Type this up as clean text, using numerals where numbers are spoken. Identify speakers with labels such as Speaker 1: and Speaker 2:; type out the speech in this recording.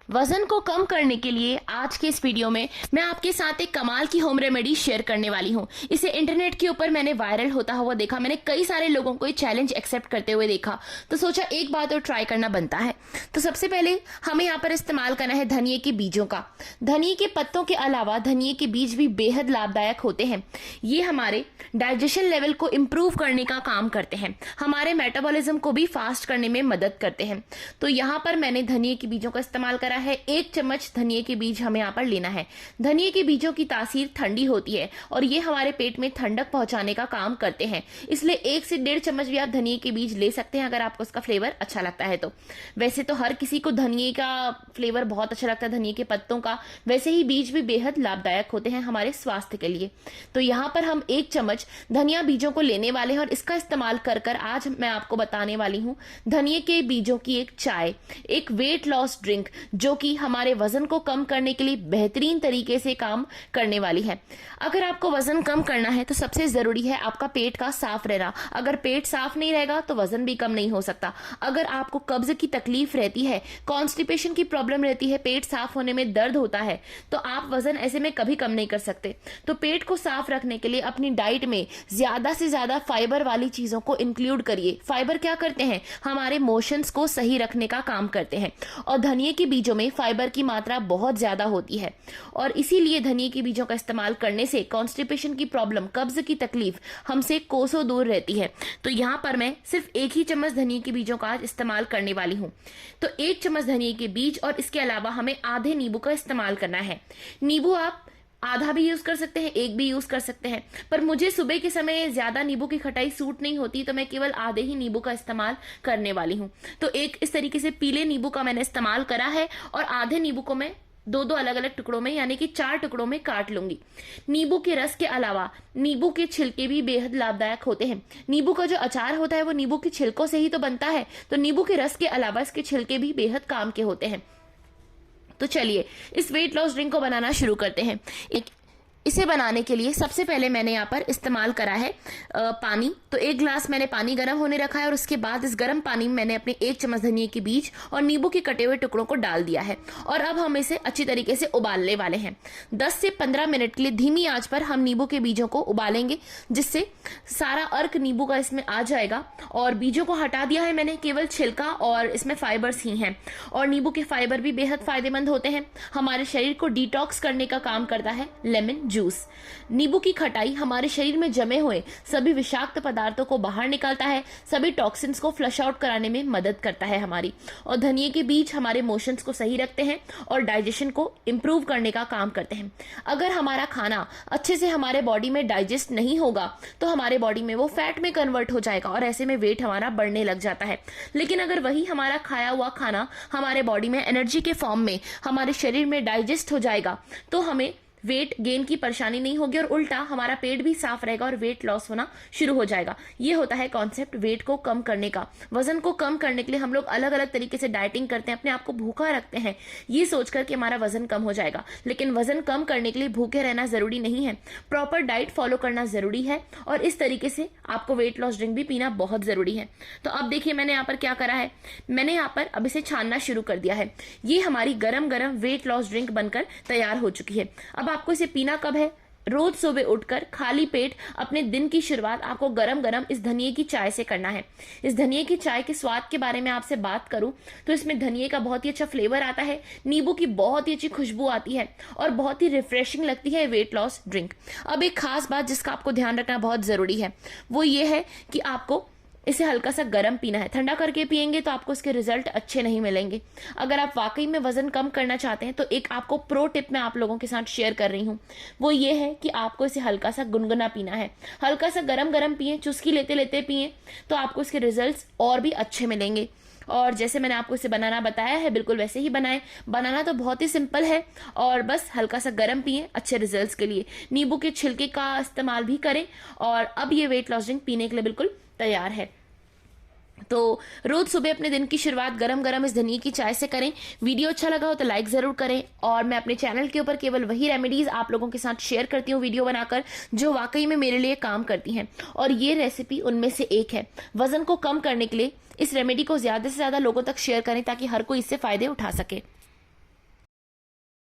Speaker 1: वजन को कम करने के लिए आज के इस वीडियो में मैं आपके साथ एक कमाल की होम रेमेडी शेयर करने वाली हूँ। इसे इंटरनेट के ऊपर मैंने वायरल होता हुआ देखा, मैंने कई सारे लोगों को ये चैलेंज एक्सेप्ट करते हुए देखा, तो सोचा एक बात और ट्राई करना बनता है। तो सबसे पहले हमें यहाँ पर इस्तेमाल करना है धनिए के बीजों का। धनिए के पत्तों के अलावा धनिए के बीज भी बेहद लाभदायक होते हैं। ये हमारे डाइजेशन लेवल को इम्प्रूव करने का काम करते हैं, हमारे मेटाबॉलिज्म को भी फास्ट करने में मदद करते हैं। तो यहाँ पर मैंने धनिए के बीजों का इस्तेमाल करा है। 1 चम्मच धनिए के बीज हमें यहाँ पर लेना है। धनिए के बीजों की तासीर ठंडी होती है और ये हमारे पेट में ठंडक पहुंचाने का काम करते हैं, इसलिए 1 से 1.5 चम्मच भी आप धनिए के बीज ले सकते हैं अगर आपको उसका फ्लेवर अच्छा लगता है तो। वैसे तो हर किसी को धनिए का फ्लेवर बहुत अच्छा लगता है, धनिए के पत्तों का, वैसे ही बीज भी बेहद लाभदायक होते हैं हमारे स्वास्थ्य के लिए। तो यहाँ पर हम 1 चम्मच धनिया बीजों को लेने वाले हैं और इसका इस्तेमाल कर आज मैं आपको बताने वाली हूँ धनिए के बीजों की एक चाय, एक वेट लॉस ड्रिंक जो कि हमारे वजन को कम करने के लिए बेहतरीन तरीके से काम करने वाली है। अगर आपको वजन कम करना है तो सबसे जरूरी है आपका पेट का साफ रहना। अगर पेट साफ नहीं रहेगा तो वजन भी कम नहीं हो सकता। अगर आपको कब्ज की तकलीफ रहती है, कॉन्स्टिपेशन की प्रॉब्लम रहती है, पेट साफ होने में दर्द होता है, तो आप वजन ऐसे में कभी कम नहीं कर सकते। तो पेट को साफ रखने के लिए अपनी डाइट में ज्यादा से ज्यादा फाइबर वाली चीजों को इंक्लूड करिए। फाइबर क्या करते हैं? हमारे मोशंस को सही रखने का काम करते हैं और धनिए के बीजों में फाइबर की मात्रा बहुत ज्यादा होती है और इसीलिए धनिए के बीजों का इस्तेमाल करने से कॉन्स्टिपेशन की प्रॉब्लम, कब्ज की तकलीफ हमसे कोसों दूर रहती है। तो यहाँ पर मैं सिर्फ 1 ही चम्मच धनिए के बीजों का आज इस्तेमाल करने वाली हूँ। तो 1 चम्मच धनिए के बीज और इसके अलावा हमें आधे नींबू का इस्तेमाल करना है। नींबू आप आधा भी यूज कर सकते हैं, 1 भी यूज कर सकते हैं, पर मुझे सुबह के समय ज्यादा नींबू की खटाई सूट नहीं होती तो मैं केवल आधे ही नींबू का इस्तेमाल करने वाली हूँ। तो एक इस तरीके से पीले नींबू का मैंने इस्तेमाल करा है और आधे नींबू को मैं 2-2 अलग अलग टुकड़ों में यानी कि 4 टुकड़ों में काट लूंगी। नींबू के रस के अलावा नींबू के छिलके भी बेहद लाभदायक होते हैं। नींबू का जो अचार होता है वो नींबू के छिलकों से ही तो बनता है, तो नींबू के रस के अलावा इसके छिलके भी बेहद काम के होते हैं। तो चलिए इस वेट लॉस ड्रिंक को बनाना शुरू करते हैं। इसे बनाने के लिए सबसे पहले मैंने यहाँ पर इस्तेमाल करा है पानी। तो 1 ग्लास मैंने पानी गर्म होने रखा है और उसके बाद इस गर्म पानी में मैंने अपने 1 चम्मच धनिए के बीज और नींबू के कटे हुए टुकड़ों को डाल दिया है और अब हम इसे अच्छी तरीके से उबालने वाले हैं। 10 से 15 मिनट के लिए धीमी आंच पर हम नींबू के बीजों को उबालेंगे, जिससे सारा अर्क नींबू का इसमें आ जाएगा। और बीजों को हटा दिया है मैंने, केवल छिलका और इसमें फाइबर्स ही हैं और नींबू के फाइबर भी बेहद फायदेमंद होते हैं। हमारे शरीर को डिटॉक्स करने का काम करता है लेमन जूस। नींबू की खटाई हमारे शरीर में जमे हुए सभी विषाक्त पदार्थों को बाहर निकालता है, सभी टॉक्सिन्स को फ्लश आउट कराने में मदद करता है हमारी। और धनिए के बीज हमारे मोशंस को सही रखते हैं और डाइजेशन को इंप्रूव करने का काम करते हैं। अगर हमारा खाना अच्छे से हमारे बॉडी में डाइजेस्ट नहीं होगा तो हमारे बॉडी में वो फैट में कन्वर्ट हो जाएगा और ऐसे में वेट हमारा बढ़ने लग जाता है। लेकिन अगर वही हमारा खाया हुआ खाना हमारे बॉडी में एनर्जी के फॉर्म में हमारे शरीर में डाइजेस्ट हो जाएगा तो हमें वेट गेन की परेशानी नहीं होगी और उल्टा हमारा पेट भी साफ रहेगा और वेट लॉस होना शुरू हो जाएगा। ये होता है कॉन्सेप्ट वेट को कम करने का। वजन को कम करने के लिए हम लोग अलग अलग तरीके से डाइटिंग करते हैं, अपने आप को भूखा रखते हैं ये सोचकर कि हमारा वजन कम हो जाएगा, लेकिन वजन कम करने के लिए भूखे रहना जरूरी नहीं है। प्रॉपर डाइट फॉलो करना जरूरी है और इस तरीके से आपको वेट लॉस ड्रिंक भी पीना बहुत जरूरी है। तो अब देखिए मैंने यहाँ पर क्या करा है, मैंने यहाँ पर अब इसे छानना शुरू कर दिया है। ये हमारी गरम गरम वेट लॉस ड्रिंक बनकर तैयार हो चुकी है। अब आपको इसे पीना कब है? रोज सुबह उठकर खाली पेट अपने दिन की शुरुआत आपको गरम गरम इस धनिए की चाय से करना है। इस धनिए की चाय के स्वाद के बारे में आपसे बात करूं तो इसमें धनिए का बहुत ही अच्छा फ्लेवर आता है, नींबू की बहुत ही अच्छी खुशबू आती है और बहुत ही रिफ्रेशिंग लगती है वेट लॉस ड्रिंक। अब एक खास बात जिसका आपको ध्यान रखना बहुत जरूरी है वो ये है कि आपको इसे हल्का सा गर्म पीना है। ठंडा करके पिएंगे तो आपको इसके रिजल्ट अच्छे नहीं मिलेंगे। अगर आप वाकई में वजन कम करना चाहते हैं तो एक आपको प्रो टिप मैं आप लोगों के साथ शेयर कर रही हूँ, वो ये है कि आपको इसे हल्का सा गुनगुना पीना है। हल्का सा गरम गरम पिए, चुस्की लेते लेते पिए तो आपको इसके रिजल्ट और भी अच्छे मिलेंगे। और जैसे मैंने आपको इसे बनाना बताया है बिल्कुल वैसे ही बनाएं। बनाना तो बहुत ही सिंपल है और बस हल्का सा गर्म पिए अच्छे रिजल्ट्स के लिए। नींबू के छिलके का इस्तेमाल भी करें और अब ये वेट लॉस ड्रिंक पीने के लिए बिल्कुल तैयार है। तो रोज सुबह अपने दिन की शुरुआत गरम गरम इस धनिए की चाय से करें। वीडियो अच्छा लगा हो तो लाइक जरूर करें और मैं अपने चैनल के ऊपर केवल वही रेमेडीज आप लोगों के साथ शेयर करती हूँ वीडियो बनाकर जो वाकई में मेरे लिए काम करती हैं और ये रेसिपी उनमें से एक है। वजन को कम करने के लिए इस रेमेडी को ज्यादा से ज्यादा लोगों तक शेयर करें ताकि हर कोई इससे फायदे उठा सके।